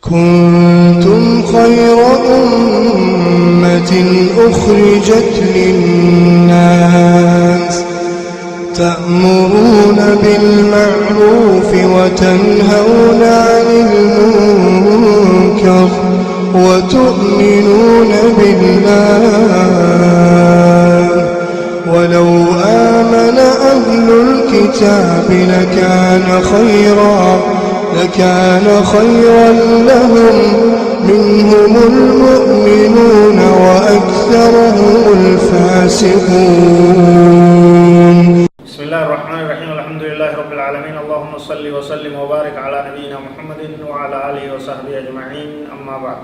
كنتم خير أمة أخرجت للناس تأمرون بالمعروف وتنهون عن المنكر وتؤمنون بالله ولو آمن أهل الكتاب لكان خيرا لهم منهم المؤمنون وأكثرهم الفاسقون. بسم الله الرحمن الرحيم. الحمد لله رب العالمين. اللهم صل وسلم وبارك على نبينا محمد وعلى آله وصحبه أجمعين. أما بعد،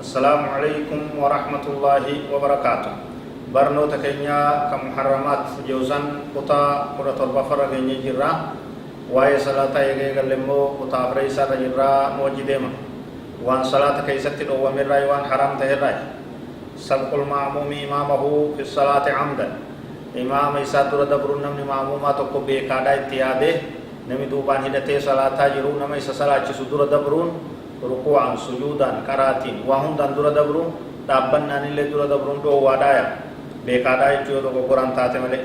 السلام عليكم ورحمة الله وبركاته. برنو تكينيا كمحرمات جوزان قطا قرة البفر كينيا جرا واي صلاة يغي غلمو قطا فريسا جرا موجدما وان صلاة كيست الأوامر وان حرام تهراي سبق المعموم إمامه في الصلاة عمدا إمام إسا درد برون نمني معموما تقو بيقادا اتياده نمي دوبان هدته صلاة جرو نمي إسا صلاة چسو درد برون ركوعا سجودا كراتين وهم دان درد برون دابن ناني لي درد برون دو وادايا بيقادا يجو دو قرآن تاتي ملي.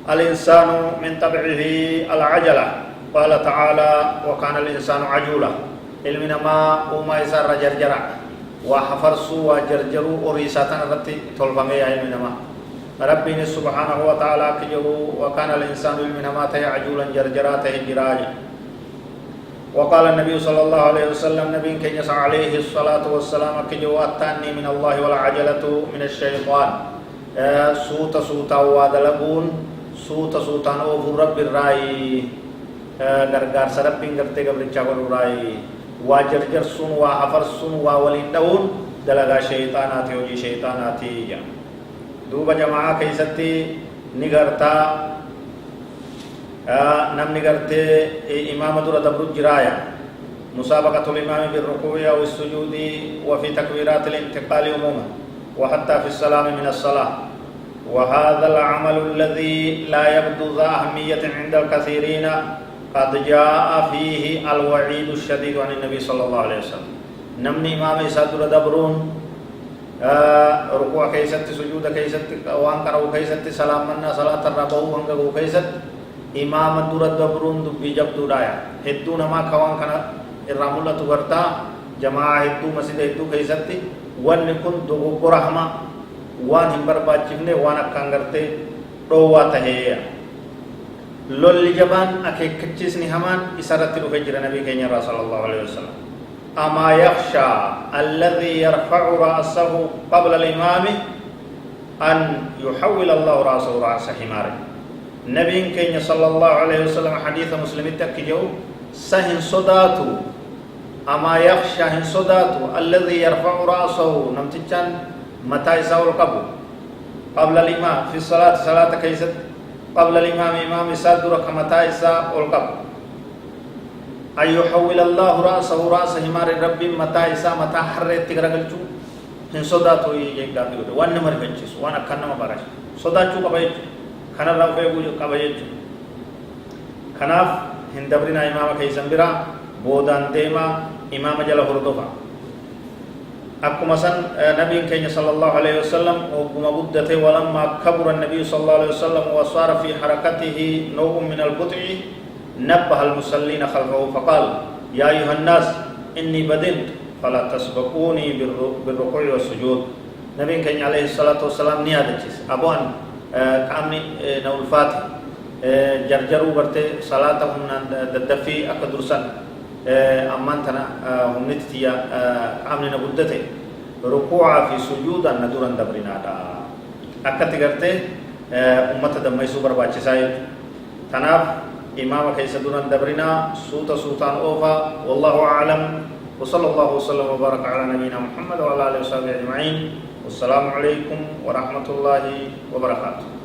الإنسان من طبعه العجلة قال تعالى وكان الإنسان عجولا علمنا ما وما يسار جرجرا وحفرسوا وجرجروا وريساتنا رتي طلبمي علمنا ما ربنا سبحانه وتعالى كجروا وكان الإنسان علمنا ما تي عجولا جرجرا تي جراج. وقال النبي صلى الله عليه وسلم نبي كي يسعى عليه الصلاة والسلام كجوا التاني من الله والعجلة من الشيطان سوتا وادلبون سوتا نوفو رب الرأي غرغار سربين غرتي قبل چاقل الرأي واجرجر سن وحفر سن وولين دون دلغا شيطاناتي وجي شيطاناتي دوبا جماعة كيستي نغرتا نم نغرتي إمام دور دبر جرايا مسابقة الإمام بالركوع والسجود وفي تكبيرات الانتقال عموما وحتى في السلام من الصلاة. وهذا العمل الذي لا يبدو ذا أهمية عند الكثيرين قد جاء فيه الوعيد الشديد عن النبي صلى الله عليه وسلم. نمني إمام إسادر دبرون ركوع كيست سجود كيست وانكروا كيست سلام منا صلاة الربو وانكروا كيست إمام در دبرون دبي جبدو دايا هدو نما كوان كان الرامولة تغرتا جماعة هدو مسجد هدو كيست ونكن دغو قرحما وان همبر باچفنے وان اکان کرتے رووا تہے لولی جبان اکے کچیسنی ہمان اسارتی رو فجر نبی کہنیا رسول اللہ علیہ وسلم اما یخشا الذي يرفع رأسه قبل الامام ان يحول الله رأسه رأس حمار. نبی کہنیا صلی اللہ علیہ وسلم حدیث مسلم تک جو سہن صداتو اما يخشى هن صداتو الذي يرفع رأسه نمتجان متى يساول قبو قبل الإمام في الصلاة صلاة كيست قبل الإمام إمام يسادرك متى يساول قبو أن يحول الله رأسه رأس حمار الرب متى يسا متى حريت تغرقلچو هن صداتو يجب دي وان نمر فنچس وانا كنما براش صداتو قبايچو كنا رفع بوجو قبايچو كناف هن دبرنا إمام كيسن برا بودان ديما إمام جل هردوفا أكما سن نبي كين صلى الله عليه وسلم وكما بدته ولما كبر النبي صلى الله عليه وسلم وصار في حركته نوع من البطء نبه المصلين خلفه فقال يا أيها الناس إني بدنت فلا تسبقوني بالركوع والسجود. نبي كين عليه الصلاة والسلام نيادتشيس أبوان كامني نول فاتح جرجرو برته صلاتهم ددفي أكدرسن أمان تنا هم نتيا عاملين بدته ركوع في سجود الندور دبرنا دا أكتر كرته أمة دم يسوبر باتشاي تناف إمام كيس دور دبرنا سوتان أوفا والله أعلم وصلى الله وسلم وبارك على نبينا محمد وعلى آله وصحبه أجمعين والسلام عليكم ورحمة الله وبركاته.